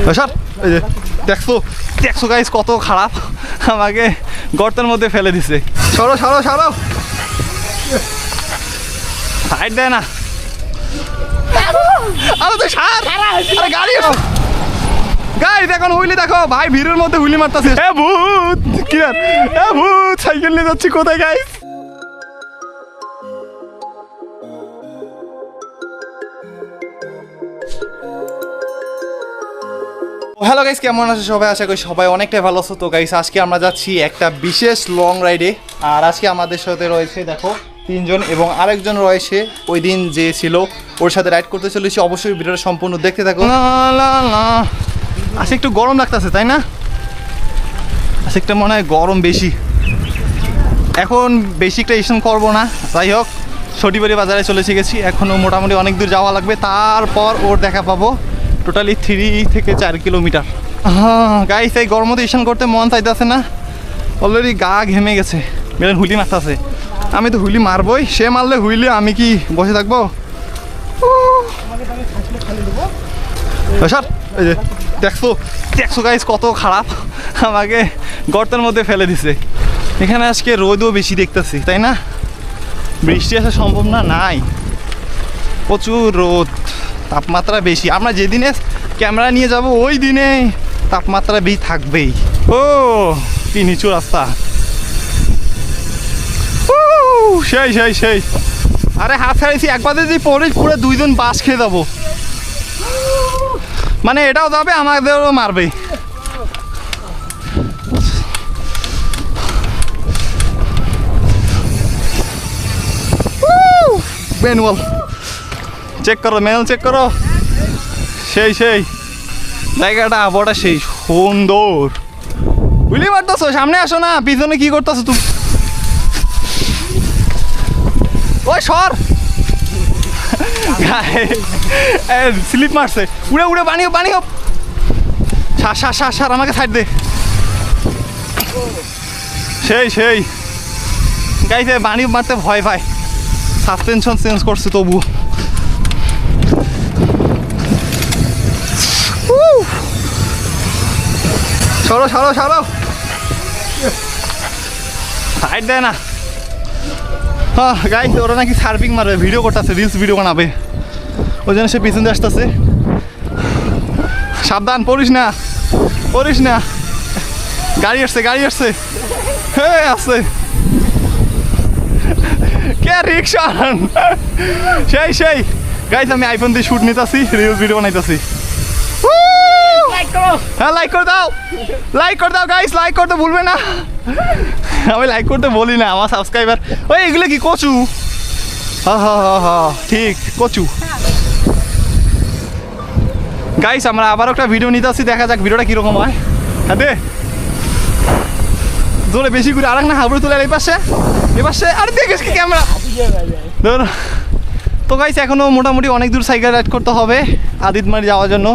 সর এই যে দেখছো দেখছো গাইস কত খারাপ, আমাকে গর্তের মধ্যে ফেলে দিছে। সরো সরো সরো, সাইড দেয় না। আরে তো সার, আরে গাড়ি গাইস এখন হুইলি দেখো ভাই, ভিড়ের মধ্যে হুইলি মারতেছে। এ ভূত কি আর, এ ভূত সাইকেল নিয়ে যাচ্ছি কোথায় গাইস? হ্যালো গাইস, কেমন আছো সবাই? আশা করি সবাই অনেকটাই ভালো আছো। তো গাইস আজকে আমরা যাচ্ছি একটা বিশেষ লং রাইডে, আর আজকে আমাদের সাথে রয়েছে দেখো তিনজন, এবং আরেকজন রয়েছে ওই দিন যে ছিল ওর সাথে রাইড করতে চলেছি। অবশ্যই ভিডিওটা সম্পূর্ণ দেখতে থাকো। আজকে একটু গরম লাগতেছে তাই না? আজকে একটা মনে হয় গরম বেশি। এখন বেশি একটা স্টেশন করবো না, যাই হোক সটিবাড়ি বাজারে চলে গেছি। এখনও মোটামুটি অনেক দূর যাওয়া লাগবে, তারপর ওর দেখা পাবো। টোটালি 3 থেকে 4 কিলোমিটার। হ্যাঁ গাইস, এই গরম মধ্যে স্টেশন করতে মন চাইতেছে না, অলরেডি গা ঘেমে গেছে। মেলেন হুইলি মারতেছে, আমি তো হুইলি মারবই, সে মারলে হুইলি আমি কি বসে থাকবো? এই যে দেখছো দেখছো গাইস কত খারাপ, আমাকে গর্তের মধ্যে ফেলে দিছে। এখানে আজকে রোদও বেশি দেখতেছি তাই না? বৃষ্টি আসা সম্ভব না, নাই প্রচুর রোদ, তাপমাত্রা বেশি। আমরা যেদিনে ক্যামেরা নিয়ে যাব ওই দিনে তাপমাত্রা বেশি থাকবেই। ও কি নিচু রাস্তা, সেই সেই সেই। আরে হাত ছাড়িয়েছি, একবার যদি পরে পুরো দুইজন বাস খেয়ে যাবো, মানে এটাও যাবে আমাদেরও মারবে। ম্যানুয়াল চেক করো, ম্যানুয়াল চেক করো। সেই সেই জায়গাটা আবহাওয়াটা সেই সুন্দর। বুঝলি পারতেছো? সামনে আসো না, পিছনে কি করতেছো তুমি? ওই সর, স্লিপ মারছে, উড়ে উড়ে বানিও বানিও। সার সার সার সার, আমাকে সাইড দে। সেই সেই গাইছে, বানি মারতে ভয় পায়, সাসপেনশন চেঞ্জ করছে তবু। সরো সরো সরো, সাইড দেয় না। হ্যাঁ গাইস, ওরা নাকি সার্ফিং মারবে, ভিডিও করতেছে, রিলস ভিডিও বানাবে, ওই জন্য সে পিছন দিয়ে আসতেছে। সাবধান, পড়িস না পড়িস না। গাড়ি আসছে গাড়ি আসছে, হ্যাঁ আসছে। কে রিক্সা? সেই সেই গাইস, আমি আইফোন দিয়ে শুট নিতেছি, রিলস ভিডিও বানাইতেছি। হ্যাঁ লাইক করে দাও, লাইক করে দাও গাইস, লাইক করতে ভুলবে না। আমি লাইক করতে বলি না, আমার সাবস্ক্রাইবার। ওই এগুলো কি কচু? হ্যাঁ হ্যাঁ হ্যাঁ হ্যাঁ ঠিক, কচু। গাইস আমরা আবার একটা ভিডিও নিতে আসছি, দেখা যাক ভিডিওটা কিরকম হয়। হ্যাঁ দে জোরে বেশি করে, আর না হাবড়ে তোলে এই পাশে এ পাশে। আরে দেখিস কি ক্যামেরা ধর। তো গাইস এখনো মোটামুটি অনেক দূর সাইকেল রাইড করতে হবে আদিতমারি যাওয়ার জন্য,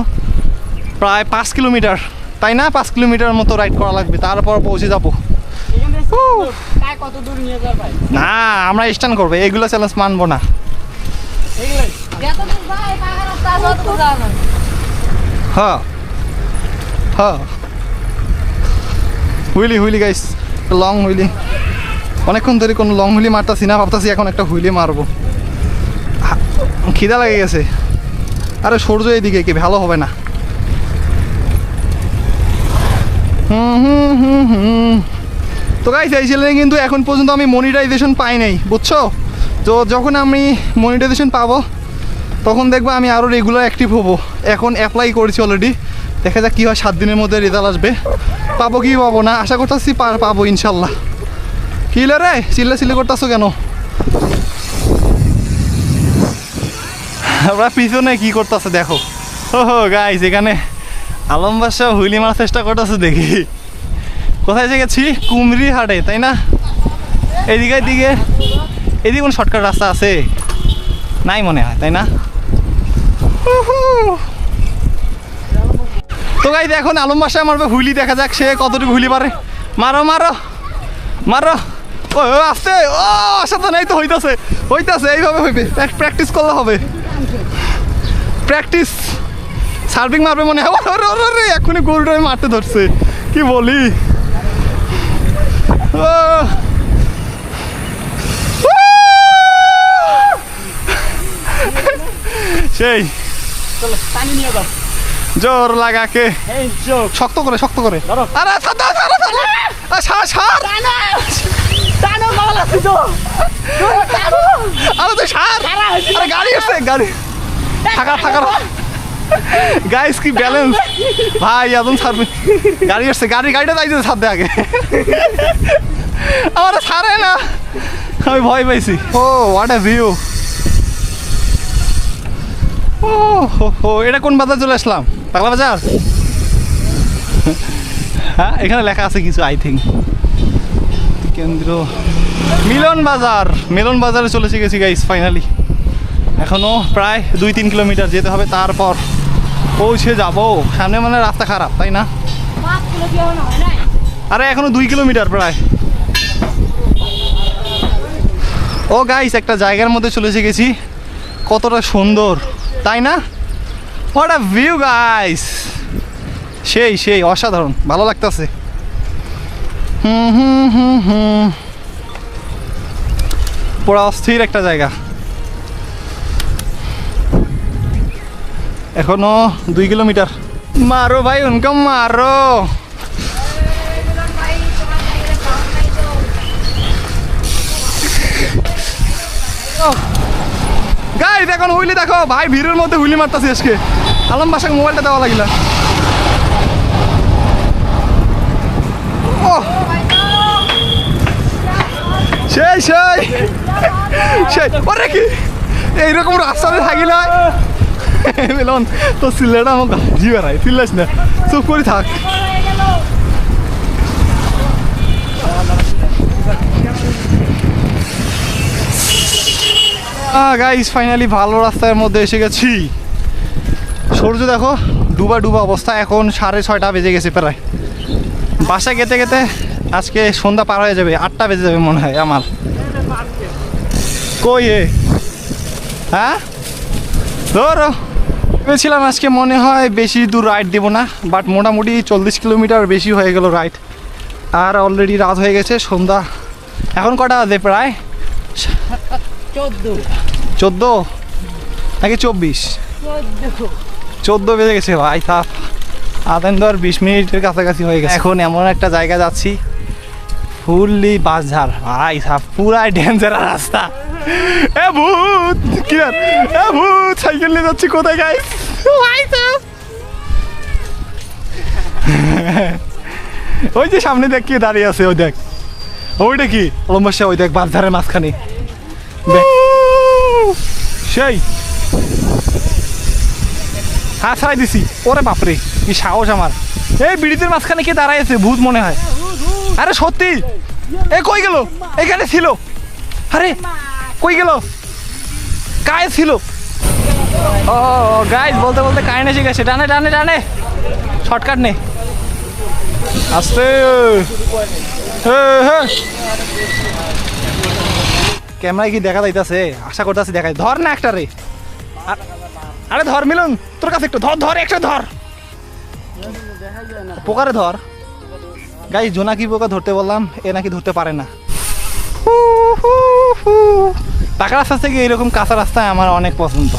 প্রায় 5 কিলোমিটার তাই না? 5 কিলোমিটার মতো রাইড করা লাগবে, তারপর পৌঁছে যাবো। না আমরা স্ট্যান্ড করবো, এগুলো চ্যালেঞ্জ মানবো না। হ্যাঁ হ্যাঁ wheelie wheelie guys, long wheelie. অনেকক্ষণ ধরে কোনো লং হুইলি মারতাছি না, ভাবতাছি এখন একটা হুইলি মারবো। খিদা লেগে গেছে। আরে সূর্য এইদিকে, কি ভালো হবে না। তো গাইস এই চ্যানেলে কিন্তু এখন পর্যন্ত আমি মনিটাইজেশন পাই নাই, বুঝছো? তো যখন আমি মনিটাইজেশন পাবো তখন দেখবো আমি আরও রেগুলার অ্যাক্টিভ হবো। এখন অ্যাপ্লাই করেছি অলরেডি, দেখা যাক কী হয়। 7 দিনের মধ্যে রেজাল্ট আসবে, পাবো কি পাবো না আশা করতেছি পাবো ইনশাল্লাহ। কি রে চিল্লা চিল্লি করতেছো কেন? আমরা পিছনে কি করতেছে দেখো। ও গাইস এখানে আলম বাদশা হুইলি মারার চেষ্টা করতেছে, দেখি কোথায় এসে গেছি? কুমরি হাটে তাই না? এদিকে এদিকে কোনো শর্টকাট রাস্তা আছে? নাই মনে হয় তাই না? তো গাইস এখন আলম বাদশা মারবে হুইলি, দেখা যাক সে কতটুকু হুইলি পারে। মারো মারো মারো। ও আসতে, ও আশা তো নাই তো, হইতাছে হইতাছে, এইভাবে হইবে, প্র্যাকটিস করলে হবে। প্র্যাকটিস সার্ভিং মারবে মনে হয়। এখনই গোলটা মারতে ধরছে, কি বলি। সেই জোর লাগাকে শক্ত করে শক্ত করে। আরে গাড়ি আছে, গাড়ি থাকা থাকা গাইস কি ব্যালেন্স ভাই, একদম ছাড়বে। গাড়ি আসছে, গাড়িটা যাইছে ছাড়তে আগে, আমার ছাড়ে না, আমি ভয় পাইছি। ও হোয়াট এ ভিউ। ও হো, এটা কোন বাজার চলে আসলাম? পাগলা বাজার। হ্যাঁ, এখানে লেখা আছে কিছু, আই থিঙ্ক কেন্দ্র মিলন বাজার। মিলন বাজারে চলে গেছি গাইস ফাইনালি। এখনো প্রায় 2-3 কিলোমিটার যেতে হবে, তারপর পৌঁছে যাব। সামনে মানে রাস্তা খারাপ, তাই না? আরে এখনো 2 কিলোমিটার প্রায়। ও গাইস, একটা জায়গার মধ্যে চলে গেছি, কতটা সুন্দর তাই না? হোয়াট আ ভিউ গাইস, সেই সেই অসাধারণ, ভালো লাগতেছে। পুরো অস্থির একটা জায়গা। এখনো 2 কিলোমিটার। মারো ভাই, উনকা মারো। গাইস এখন হুইলি দেখো ভাই, ভিড়ের মধ্যে হুইলি মারতাছি আজকে। আলম বাসাকে মোবাইলটা দেওয়া লাগিলা। ও সেই সেই সেই, ওরে কি এইরকম রাস্তাতে থাকিলে মিলন তো সিলেটা আমার গাড়ি বেড়াই, ফিরলাস না, চুপ করে থাক। গাইস ফাইনালি ভালো রাস্তার মধ্যে এসে গেছি। সূর্য দেখো ডুবা ডুবা অবস্থা। এখন 6:30 বেজে গেছে প্রায়। বাসায় গেতে গেতে আজকে সন্ধ্যা পার হয়ে যাবে, 8টা বেজে যাবে মনে হয় আমার। কই এ? হ্যাঁ ধরো, ভেবেছিলাম আজকে মনে হয় বেশি দূর রাইড দেবো না, বাট মোটামুটি 40 কিলোমিটার বেশি হয়ে গেল রাইড। আর অলরেডি রাত হয়ে গেছে, সন্ধ্যা। এখন কটা বাজে? প্রায় 14 নাকি 24? 14 বেজে গেছে ভাই সাহ। আধেন ধর 20 মিনিটের কাছাকাছি হয়ে গেছে। এখন এমন একটা জায়গা যাচ্ছি, ফুললি বাসঝাড় ভাই সাহ, পুরাই ডেঞ্জারাস রাস্তা। এ ভূত কি, এ ভূত সাইকেল নিয়ে যাচ্ছি কোথায় গাইস? ওই যে সামনে দেখ কি দাঁড়িয়ে আছে, ওই দেখ, ওইটা কি অলম্বসা, ওই দেখ বাসঝাড়ের মাঝখানে সেই। হ্যাঁ ছাড়াই দিছি। ওরে বাপরে কি সাহস আমার! এই বিড়িতের মাঝখানে কে দাঁড়ায় আছে? ভূত মনে হয়। আরে সত্যি, এ কই গেল? এখানে ছিল। আরে কই গেল? কায় ছিল? ও গাইস, বলতে বলতে কারেন্ট এসে গেছে। ডানে ডানে ডানে, শর্টকাট নে, আস্তে। ক্যামেরায় কি দেখা যাইতাছে? আশা করতেছি দেখাই। ধর না একটা রে। আরে ধর মিলন, তোর কাছে একটু ধর, ধর একটা ধর, পোকারে ধর। গাইস জোনাকি পোকা ধরতে বললাম, এ নাকি ধরতে পারে না। পাকা রাস্তা থেকে এরকম কাঁচা রাস্তায় আমার অনেক পছন্দ।